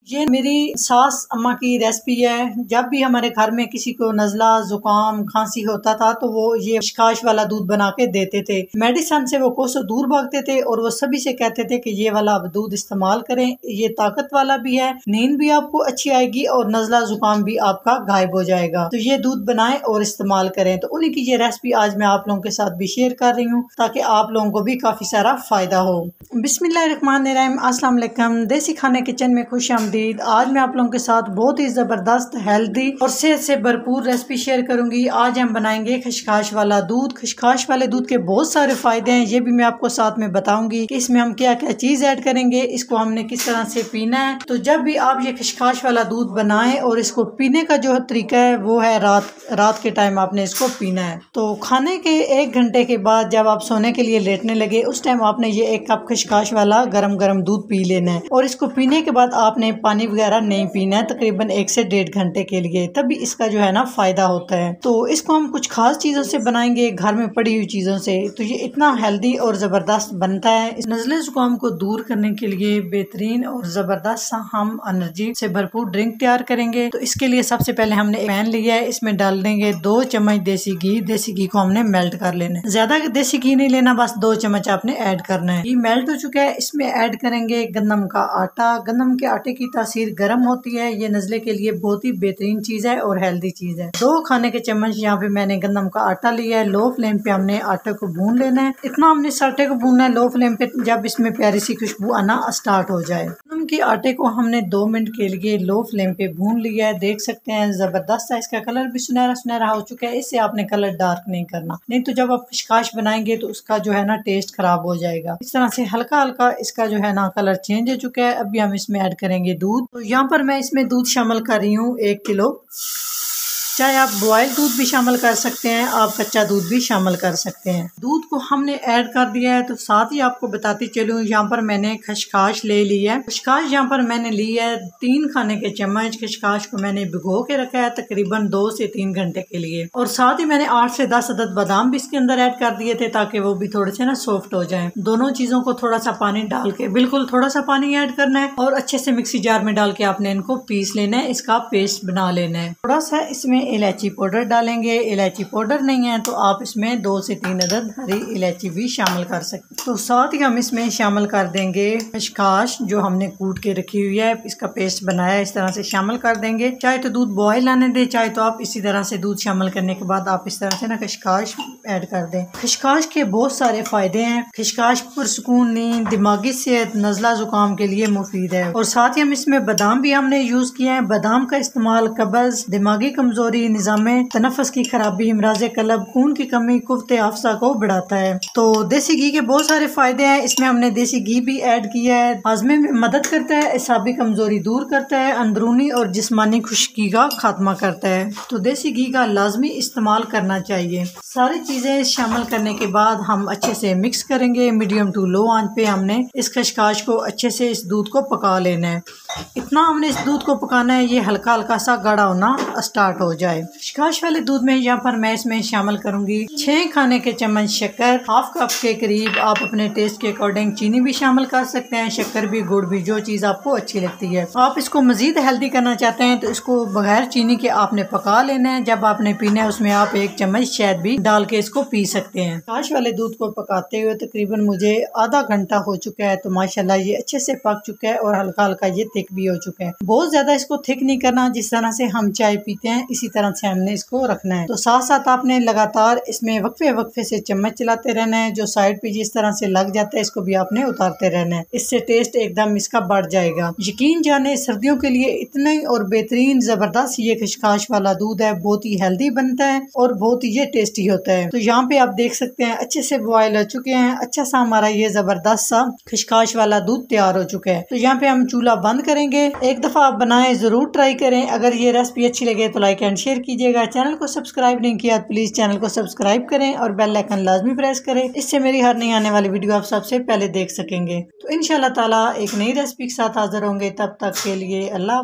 ये मेरी सास अम्मा की रेसिपी है। जब भी हमारे घर में किसी को नज़ला जुकाम खांसी होता था तो वो ये खशखाश वाला दूध बना के देते थे। मेडिसिन से वो कोसों दूर भागते थे और वो सभी से कहते थे कि ये वाला दूध इस्तेमाल करें, ये ताकत वाला भी है, नींद भी आपको अच्छी आएगी और नज़ला जुकाम भी आपका गायब हो जाएगा। तो ये दूध बनाएं और इस्तेमाल करें। तो उन्हीं की ये रेसिपी आज मैं आप लोगों के साथ भी शेयर कर रही हूँ ताकि आप लोगों को भी काफी सारा फायदा हो। बिस्मिल्लाहिर्रहमानिर्रहीम, अस्सलाम वालेकुम। देसी खाने किचन में खुश आमदीद। आज मैं आप लोगों के साथ बहुत ही जबरदस्त हेल्दी और सेहत से भरपूर रेसिपी शेयर करूंगी। आज हम बनाएंगे खशखाश वाला दूध। खशखाश वाले दूध के बहुत सारे फायदे हैं, ये भी मैं आपको साथ में बताऊंगी कि इसमें हम क्या क्या चीज ऐड करेंगे, इसको हमने किस तरह से पीना है। तो जब भी आप ये खशखाश वाला दूध बनाएं और इसको पीने का जो तरीका है वो है रात के टाइम आपने इसको पीना है। तो खाने के 1 घंटे के बाद जब आप सोने के लिए लेटने लगे उस टाइम आपने ये 1 कप खशखाश वाला गरम गरम दूध पी लेना है। और इसको पीने के बाद आपने पानी वगैरह नहीं पीना है तकरीबन 1 से 1.5 घंटे के लिए, तभी इसका जो है ना फायदा होता है। तो इसको हम कुछ खास चीजों से बनाएंगे, घर में पड़ी हुई चीजों से। तो ये इतना हेल्दी और जबरदस्त बनता है। इस नज़ले जुकाम को दूर करने के लिए बेहतरीन और जबरदस्त सा हम एनर्जी से भरपूर ड्रिंक तैयार करेंगे। तो इसके लिए सबसे पहले हमने एक पैन लिया है, इसमें डाल देंगे 2 चम्मच देसी घी। देसी घी को हमने मेल्ट कर लेना है, ज्यादा देसी घी नहीं लेना, बस 2 चम्मच आपने ऐड करना है। घी मेल्ट हो चुका है, इसमें ऐड करेंगे गंदम का आटा। गंदम के आटे की तासीर गर्म होती है, ये नज़ले के लिए बहुत ही बेहतरीन चीज है और हेल्दी चीज है। 2 खाने के चम्मच यहाँ पे मैंने गंदम का आटा लिया है। लो फ्लेम पे हमने आटे को भून लेना है। इतना हमने इस आटे को भूनना है लो फ्लेम पे जब इसमें प्यारी सी खुशबू आना स्टार्ट हो जाए। गंदम के आटे को हमने 2 मिनट के लिए लो फ्लेम पे भून लिया है। देख सकते हैं जबरदस्त है, इसका कलर भी सुनहरा सुनहरा हो चुका है। इससे आपने कलर डार्क नहीं करना, नहीं तो जब आप खशखाश बनाएंगे तो उसका जो है ना टेस्ट खराब हो जाएगा। इस तरह से हल्का हल्का इसका जो है ना कलर चेंज हो चुका है। अभी हम इसमें ऐड करेंगे दूध। तो यहाँ पर मैं इसमें दूध शामिल कर रही हूँ 1 किलो। चाहे आप बॉयल दूध भी शामिल कर सकते हैं, आप कच्चा दूध भी शामिल कर सकते हैं। दूध को हमने ऐड कर दिया है। तो साथ ही आपको बताती चलूँ, यहाँ पर मैंने खशखाश ले ली है। खशखाश यहाँ पर मैंने ली है 3 खाने के चम्मच। खशखाश को मैंने भिगो के रखा है तकरीबन 2 से 3 घंटे के लिए। और साथ ही मैंने 8 से 10 अदद बादाम भी इसके अंदर ऐड कर दिए थे ताकि वो भी थोड़े से ना सॉफ्ट हो जाए। दोनों चीजों को थोड़ा सा पानी डाल के, बिल्कुल थोड़ा सा पानी ऐड करना है और अच्छे से मिक्सी जार में डाल के आपने इनको पीस लेना है, इसका पेस्ट बना लेना है। थोड़ा सा इसमें इलायची पाउडर डालेंगे। इलायची पाउडर नहीं है तो आप इसमें 2 से 3 अदद हरी इलायची भी शामिल कर सकते हैं। तो साथ ही हम इसमें शामिल कर देंगे खशखाश जो हमने कूट के रखी हुई है, इसका पेस्ट बनाया है, इस तरह से शामिल कर देंगे। चाहे तो दूध बॉयल आने दे, चाहे तो आप इसी तरह से दूध शामिल करने के बाद आप इस तरह से ना खशखाश ऐड कर दें। खशखाश के बहुत सारे फायदे हैं। खशखाश पुरसुकून नींद, दिमागी सेहत, नज़ला जुकाम के लिए मुफीद है। और साथ ही हम इसमें बादाम भी हमने यूज किया है। बादाम का इस्तेमाल कब्ज, दिमागी कमजोरी, निजाम तनफ्फुस की खराबी, इमराज़े कलब, खून की कमी, कुव्वते अफ़ज़ा को बढ़ाता है। तो देसी घी के बहुत सारे फायदे हैं। इसमें हमने देसी घी भी ऐड किया है। हाजमे में मदद करता है, एसाबी कमजोरी दूर करता है, अंदरूनी और जिस्मानी खुश्की का खात्मा करता है। तो देसी घी का लाजमी इस्तेमाल करना चाहिए। सारी चीजें शामिल करने के बाद हम अच्छे से मिक्स करेंगे। मीडियम टू लो आंच पे हमने इस खशखाश को अच्छे से इस दूध को पका लेना है। इतना हमने इस दूध को पकाना है ये हल्का हल्का सा गाढ़ा होना स्टार्ट हो जाए। खशखाश वाले दूध में यहाँ पर मैं इसमें शामिल करूंगी 6 खाने के चम्मच शक्कर। हाफ कप के करीब आप अपने टेस्ट के अकॉर्डिंग चीनी भी शामिल कर सकते हैं, शक्कर भी, गुड़ भी, जो चीज आपको अच्छी लगती है। आप इसको मजीद हेल्दी करना चाहते हैं तो इसको बगैर चीनी के आपने पका लेना है। जब आपने पीना है उसमें आप 1 चम्मच शहद भी डाल के इसको पी सकते हैं। खशखाश वाले दूध को पकाते हुए तकरीबन मुझे आधा घंटा हो चुका है। तो माशाल्लाह ये अच्छे से पक चुका है और हल्का हल्का ये थिक भी हो चुका है। बहुत ज्यादा इसको थिक नहीं करना, जिस तरह से हम चाय पीते हैं इसी तरह से हमने इसको रखना है। तो साथ साथ आपने लगातार इसमें वक्फे से चम्मच चलाते रहना है। जो साइड पे जिस तरह से लग जाता है इसको भी आपने उतारते रहना है, इससे टेस्ट एकदम इसका बढ़ जाएगा। यकीन जाने सर्दियों के लिए इतना ही और बेहतरीन जबरदस्त ये खशखाश वाला दूध है। बहुत ही हेल्दी बनता है और बहुत ही ये टेस्टी होता है। तो यहाँ पे आप देख सकते हैं अच्छे से बॉयल हो चुके हैं। अच्छा सा हमारा ये जबरदस्त सा खशखाश वाला दूध तैयार हो चुका है। तो यहाँ पे हम चूल्हा बंद करेंगे। एक दफा आप बनाएं, जरूर ट्राई करें। अगर ये रेसिपी अच्छी लगे तो लाइक एंड शेयर कीजिएगा। चैनल को सब्सक्राइब नहीं किया प्लीज चैनल को सब्सक्राइब करें और बेल आइकन लाजमी प्रेस करें, इससे मेरी हर नई आने वाली वीडियो आप सबसे पहले देख सकेंगे। तो इंशाल्लाह ताला एक नई रेसिपी के साथ हाजिर होंगे। तब तक के लिए अल्लाह।